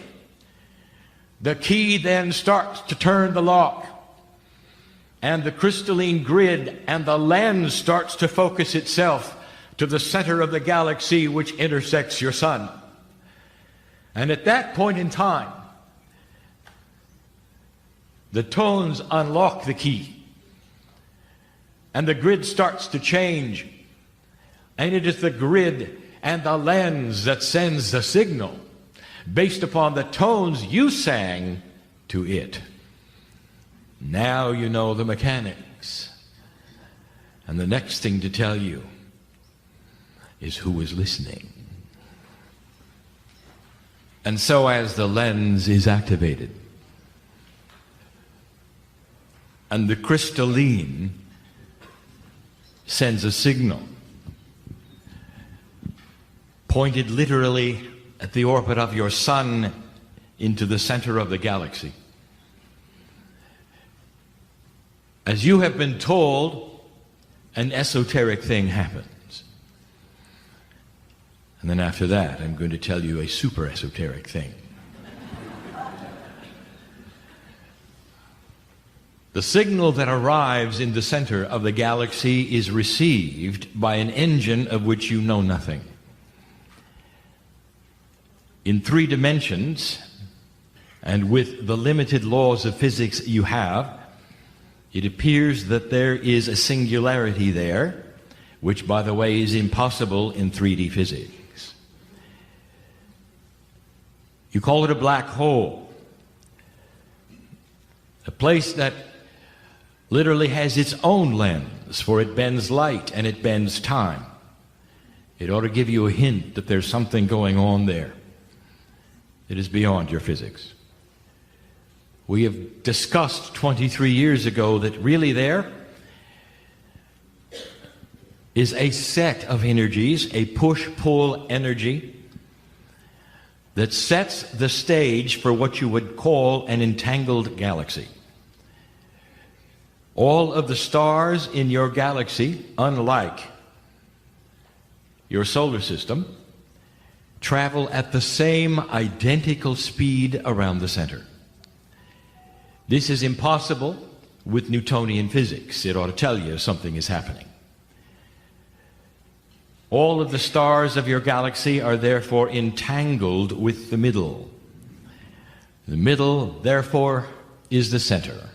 the key then starts to turn the lock, and the crystalline grid and the lens starts to focus itself to the center of the galaxy which intersects your sun. And at that point in time, the tones unlock the key, and the grid starts to change. And it is the grid and the lens that sends the signal based upon the tones you sang to it. Now you know the mechanics. And the next thing to tell you is who is listening. And so as the lens is activated, and the crystalline sends a signal pointed literally at the orbit of your sun into the center of the galaxy. As you have been told, an esoteric thing happens. And then after that, I'm going to tell you a super esoteric thing. The signal that arrives in the center of the galaxy is received by an engine of which you know nothing. In 3 dimensions, And with the limited laws of physics you have, it appears that there is a singularity there, which, by the way, is impossible in 3D physics. You call it a black hole, a place that literally has its own lens, for it bends light and it bends time. It ought to give you a hint that there's something going on there that is beyond your physics. We have discussed 23 years ago that really there is a set of energies, a push-pull energy, that sets the stage for what you would call an entangled galaxy. All of the stars in your galaxy, unlike your solar system, travel at the same identical speed around the center. This is impossible with Newtonian physics. It ought to tell you something is happening. All of the stars of your galaxy are therefore entangled with the middle. The middle, therefore, is the center.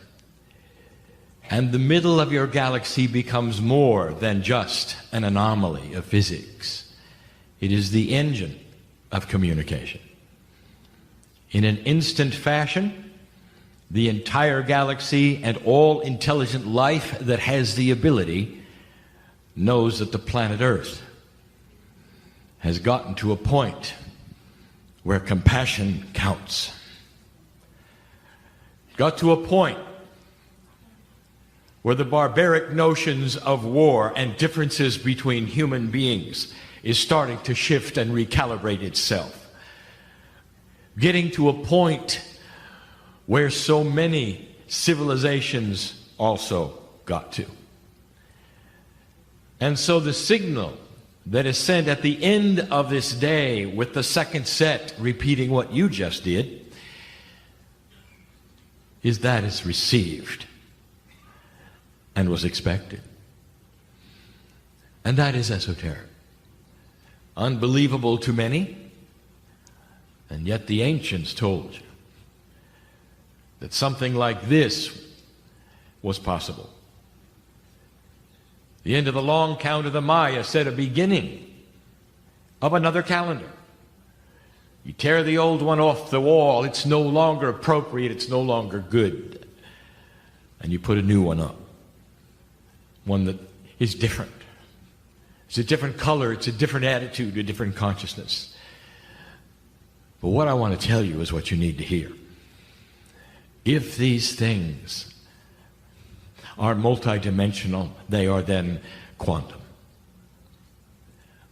And the middle of your galaxy becomes more than just an anomaly of physics. It is the engine of communication. In an instant fashion, the entire galaxy and all intelligent life that has the ability knows that the planet Earth has gotten to a point where compassion counts. Got to a point where the barbaric notions of war and differences between human beings is starting to shift and recalibrate itself. Getting to a point where so many civilizations also got to. And so the signal that is sent at the end of this day, with the second set repeating what you just did, is that it's received and was expected. And that is esoteric. Unbelievable to many, and yet the ancients told you that something like this was possible. The end of the long count of the Maya said a beginning of another calendar. You tear the old one off the wall, it's no longer appropriate, it's no longer good. And you put a new one up. One that is different. It's a different color, it's a different attitude, a different consciousness. But what I want to tell you is what you need to hear. If these things are multidimensional, they are then quantum.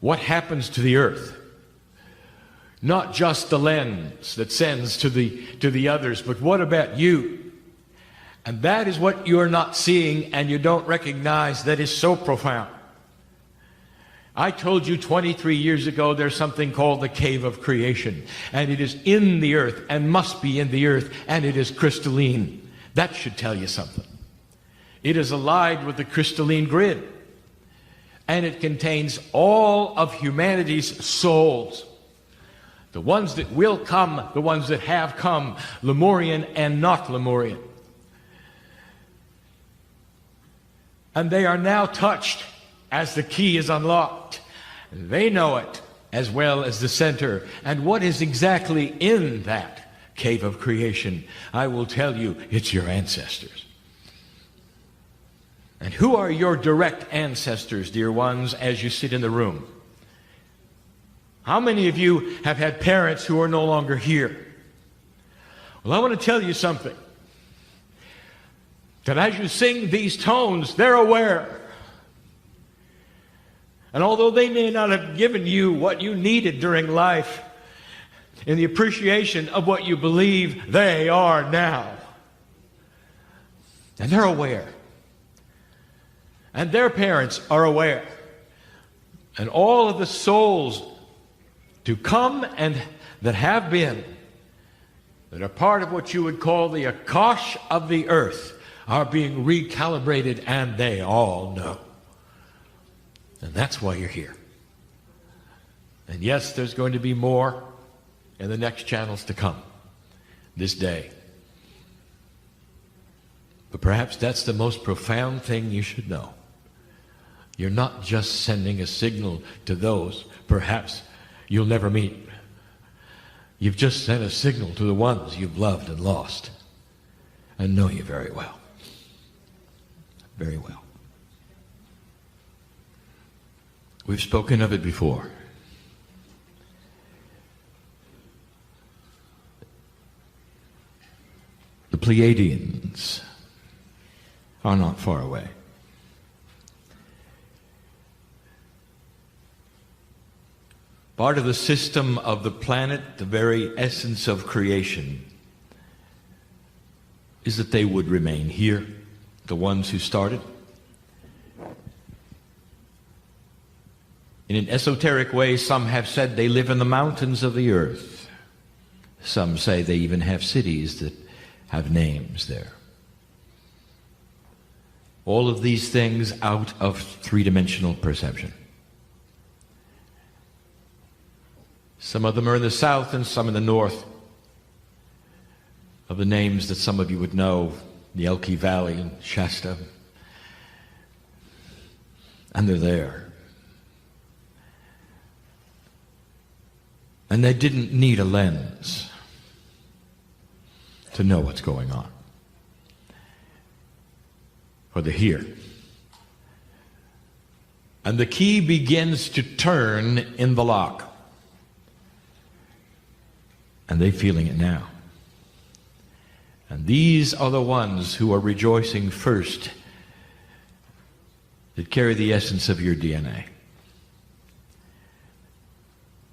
What happens to the earth? Not just the lens that sends to the others, but what about you? And that is what you're not seeing and you don't recognize, that is so profound. I told you 23 years ago there's something called the cave of creation, and it is in the earth and must be in the earth, and it is crystalline. That should tell you something. It is allied with the crystalline grid, and it contains all of humanity's souls. The ones that will come, the ones that have come, Lemurian and not Lemurian. And they are now touched as the key is unlocked. They know it as well as the center. And what is exactly in that cave of creation? I will tell you, it's your ancestors. And who are your direct ancestors, dear ones, as you sit in the room? How many of you have had parents who are no longer here? Well, I want to tell you something. That as you sing these tones, they're aware. And although they may not have given you what you needed during life, in the appreciation of what you believe, they are now. And they're aware. And their parents are aware. And all of the souls to come and that have been, that are part of what you would call the Akash of the earth, are being recalibrated, and they all know. And that's why you're here. And yes, there's going to be more in the next channels to come. this day. But perhaps that's the most profound thing you should know. You're not just sending a signal to those perhaps you'll never meet. You've just sent a signal to the ones you've loved and lost and know you very well. Very well. We've spoken of it before. The Pleiadians are not far away. Part of the system of the planet, the very essence of creation, is that they would remain here, the ones who started. In an esoteric way, some have said they live in the mountains of the earth. Some say they even have cities that have names there. All of these things out of three-dimensional perception. Some of them are in the south and some in the north. Of the names that some of you would know, the Elqui Valley and Shasta. And they're there. And they didn't need a lens to know what's going on. For they're here. And the key begins to turn in the lock. And they're feeling it now. And these are the ones who are rejoicing first, that carry the essence of your DNA.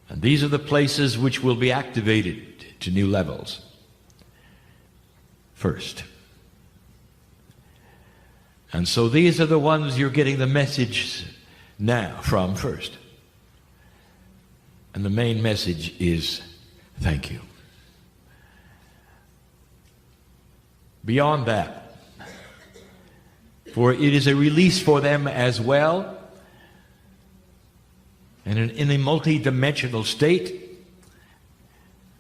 And these are the places which will be activated to new levels first. And so these are the ones you're getting the message now from first. And the main message is thank you. Beyond that, for it is a release for them as well, and in a multi-dimensional state,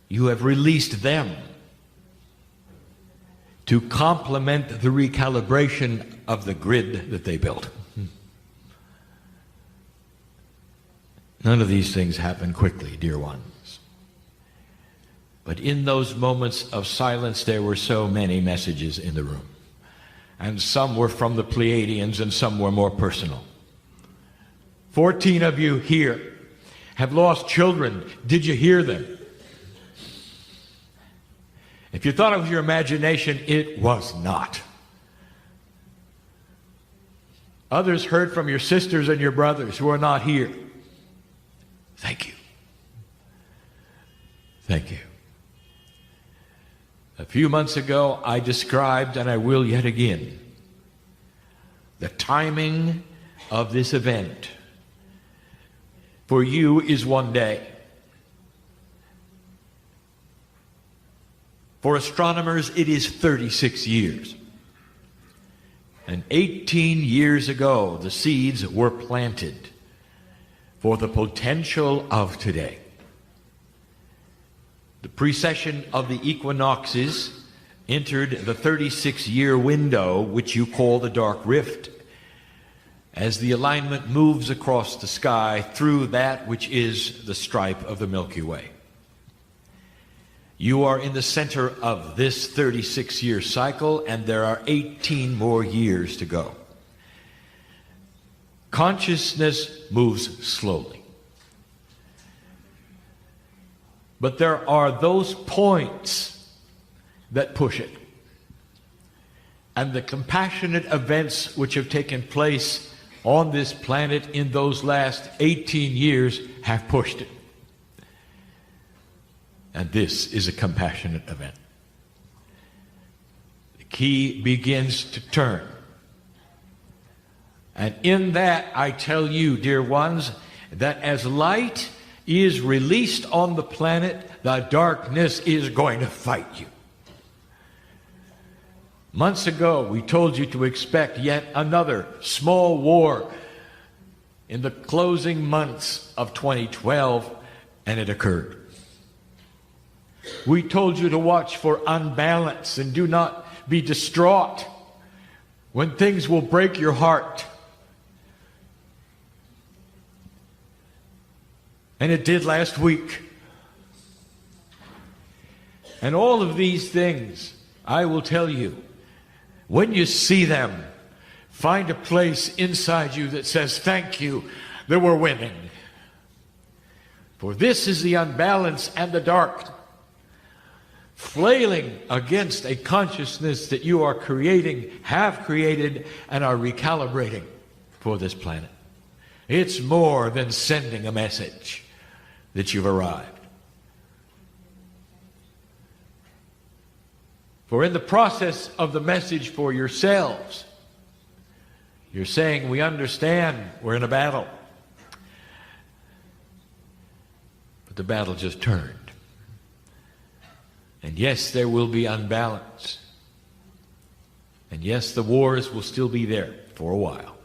you have released them to complement the recalibration of the grid that they built. None of these things happen quickly, dear ones. But in those moments of silence, there were so many messages in the room. And some were from the Pleiadians and some were more personal. 14 of you here have lost children. Did you hear them? If you thought it was your imagination, it was not. Others heard from your sisters and your brothers who are not here. Thank you. Thank you. A few months ago, I described, and I will yet again, the timing of this event. For you is one day. For astronomers, it is 36 years. And 18 years ago, the seeds were planted for the potential of today. The precession of the equinoxes entered the 36-year window, which you call the dark rift, as the alignment moves across the sky through that which is the stripe of the Milky Way. You are in the center of this 36-year cycle, and there are 18 more years to go. Consciousness moves slowly. But there are those points that push it. And the compassionate events which have taken place on this planet in those last 18 years have pushed it. And this is a compassionate event. The key begins to turn. And in that, I tell you, dear ones, that as light is released on the planet, the darkness is going to fight you. Months ago, we told you to expect yet another small war in the closing months of 2012, and it occurred. We told you to watch for unbalance and do not be distraught when things will break your heart. And it did last week. And all of these things, I will tell you, when you see them, find a place inside you that says, thank you that we're winning. For this is the unbalance and the dark, flailing against a consciousness that you are creating, have created, and are recalibrating for this planet. It's more than sending a message that you've arrived. For in the process of the message for yourselves, you're saying, we understand we're in a battle. But the battle just turned. And yes, there will be unbalance. And yes, the wars will still be there for a while.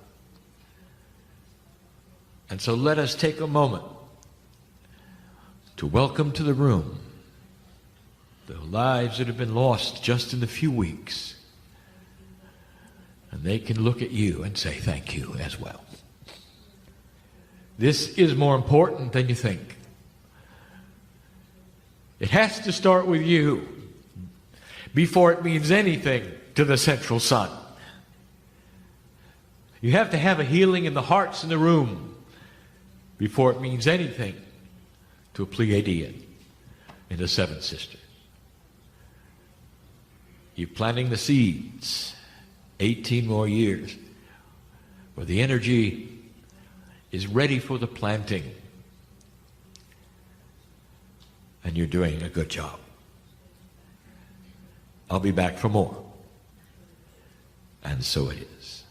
And so let us take a moment to welcome to the room the lives that have been lost just in the few weeks. And they can look at you and say thank you as well. This is more important than you think. It has to start with you before it means anything to the central sun. You have to have a healing in the hearts in the room before it means anything to a Pleiadian and a Seven Sisters. You're planting the seeds, 18 more years, where the energy is ready for the planting. And you're doing a good job. I'll be back for more. And so it is.